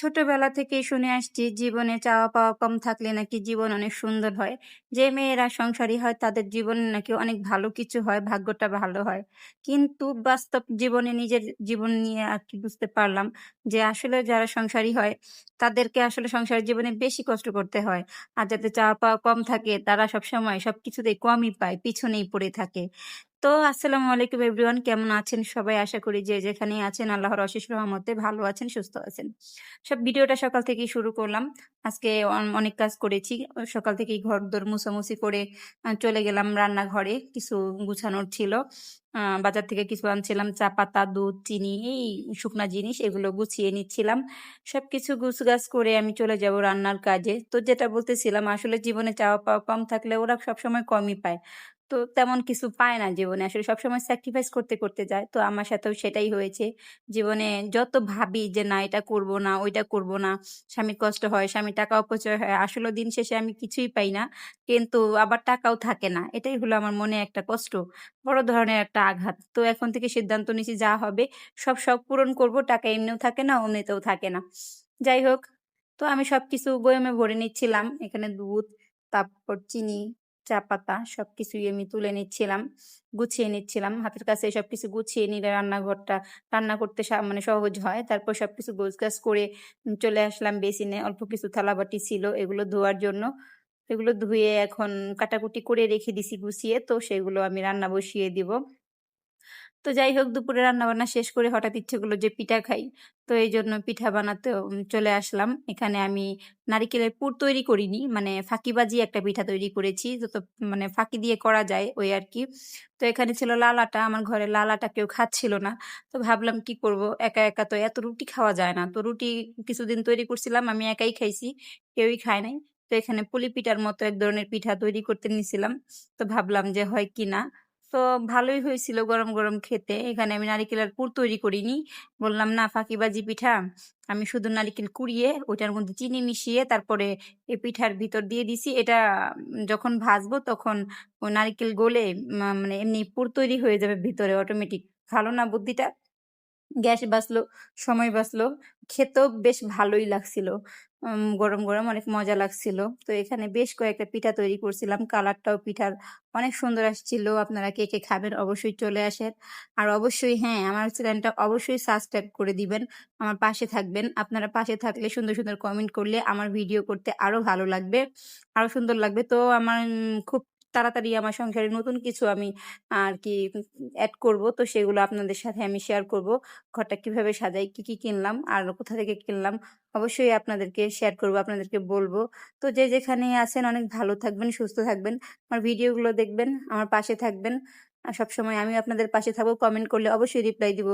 ছোটবেলা থেকেই শুনে আসছি জীবনে চাওয়া পাওয়া কম থাকলে নাকি জীবন অনেক সুন্দর হয়। যে মেয়েরা সংসারী হয় তাদের জীবনে নাকি অনেক ভালো কিছু হয়, ভাগ্যটা ভালো হয়। কিন্তু বাস্তব জীবনে নিজের জীবন নিয়ে আরকি বুঝতে পারলাম যে আসলে যারা সংসারী হয় তাদেরকে আসলে সংসারের জীবনে বেশি কষ্ট করতে হয়। আর যাদের চাওয়া পাওয়া কম থাকে তারা সবসময় সবকিছুতেই কমই পায়, পিছনেই পড়ে থাকে। তো আসসালামু আলাইকুম এভরিওয়ান, কেমন আছেন সবাই? আশা করি যে যেখানেই আছেন আল্লাহর অশেষ রহমতে ভালো আছেন, সুস্থ আছেন। ভিডিওটা সকাল থেকেই শুরু করলাম। আজকে অনেক কাজ করেছি। সকাল থেকেই ঘরদোর মুছামুছি করে চলে গেলাম রান্নাঘরে। কিছু গুছানোর ছিল। বাজার থেকে কিছু আনছিলাম, চা পাতা, দুধ, চিনি, এই শুকনা জিনিস এগুলো গুছিয়ে নিচ্ছিলাম। সবকিছু গুছগাছ করে আমি চলে যাব রান্নার কাজে। তো যেটা বলতেছিলাম, আসলে জীবনে চাওয়া পাওয়া কম থাকলে ওরা সবসময় কমই পায়। তো তেমন কিছু পায় না জীবনে। আসলে সবসময় স্যাক্রিফাইস করতে যায়। তো আমার সাথেও সেটাই হয়েছে। জীবনে যত ভাবি যে না এটা করব না, ওইটা করব না, স্বামীর কষ্ট হয়, স্বামীর টাকা অপচয় হয়। আসলেও দিন শেষে আমি কিছুই পাই না। কিন্তু আবার টাকাও থাকে না। এটাই হলো আমার মনে একটা কষ্ট। বড় ধরনের একটা আঘাত। তো এখন থেকে সিদ্ধান্ত নিছি যা হবে সব শখ পূরণ করব। টাকা এমনিও থাকে না, অমনিতেও থাকে না। যাই হোক, তো আমি সবকিছু বয়ামে ভরে নিচ্ছিলাম। এখানে দুধ, তারপর চিনি, চা পাতা সবকিছুই আমি তুলে নিচ্ছিলাম, গুছিয়ে নিচ্ছিলাম। হাতের কাছে সবকিছু গুছিয়ে নিলে রান্নাঘরটা রান্না করতে মানে সহজ হয়। তারপর সবকিছু গোছগাছ করে চলে আসলাম বেসিনে। অল্প কিছু থালাবাটি ছিল এগুলো ধোয়ার জন্য। এগুলো ধুয়ে এখন কাটাকুটি করে রেখে দিছি গুছিয়ে। তো সেগুলো আমি রান্না বসিয়ে দিব। তো যাই হোক, দুপুরে রান্নাবান্না শেষ করে হঠাৎ ইচ্ছে করলো যে পিঠা খাই। তো এইজন্য পিঠা বানাতে চলে আসলাম। এখানে আমি নারিকেলের পুর তৈরি করিনি। মানে ফাঁকিবাজি একটা পিঠা তৈরি করেছি। যত মানে ফাঁকি দিয়ে করা যায় ওই আরকি। তো এখানে ছিল লাল আটা। আমার ঘরে লাল আটা কেউ খাচ্ছিল না। তো ভাবলাম কি করব? একা তো এত রুটি খাওয়া যায় না। তো রুটি কিছুদিন তৈরি করছিলাম। আমি একাই খাইছি। কেউই খায় নাই। তো এখানে পুলি পিঠার মতো এক ধরনের পিঠা তৈরি করতে নিছিলাম। তো ভাবলাম যে হয় কিনা। তো ভালোই হয়েছিল গরম খেতে। এখানে আমি নারিকেলের পুর তৈরি করিনি। বললাম না ফাঁকিবাজি পিঠা। আমি শুধু নারিকেল কুড়িয়ে ওইটার মধ্যে চিনি মিশিয়ে তারপরে এই পিঠার ভিতর দিয়ে দিছি। এটা যখন ভাজবো তখন ওই নারিকেল গলে মানে এমনি পুর তৈরি হয়ে যাবে ভিতরে অটোমেটিক। ভালো না বুদ্ধিটা? গ্যাস বাঁচলো, সময় বাঁচলো। খেতেও বেশ ভালোই লাগছিল। গরম অনেক মজা লাগছিল। তো এখানে বেশ কয়েকটা পিঠা তৈরি করছিলাম। কালারটাও পিঠার অনেক সুন্দর আসছিল। আপনারা কে খাবেন অবশ্যই চলে আসেন। আর অবশ্যই হ্যাঁ, আমার চ্যানেলটা অবশ্যই সাবস্ক্রাইব করে দিবেন। আমার পাশে থাকবেন। আপনারা পাশে থাকলে সুন্দর কমেন্ট করলে আমার ভিডিও করতে আরো ভালো লাগবে, আরো সুন্দর লাগবে। তো আমার খুব তাড়াতাড়ি আমার সংসারে নতুন কিছু আমি আরকি এড করব। তো সেগুলো আপনাদের সাথে আমি শেয়ার করব। ঘরটা কিভাবে সাজাই, কি কিনলাম আর কোথা থেকে কিনলাম অবশ্যই আপনাদেরকে শেয়ার করব, আপনাদেরকে বলব। তো যে যেখানেই আছেন অনেক ভালো থাকবেন, সুস্থ থাকবেন। আমার ভিডিওগুলো দেখবেন, আমার পাশে থাকবেন। সবসময় আমি আপনাদের পাশে থাকবো। কমেন্ট করলে অবশ্যই রিপ্লাই দিব।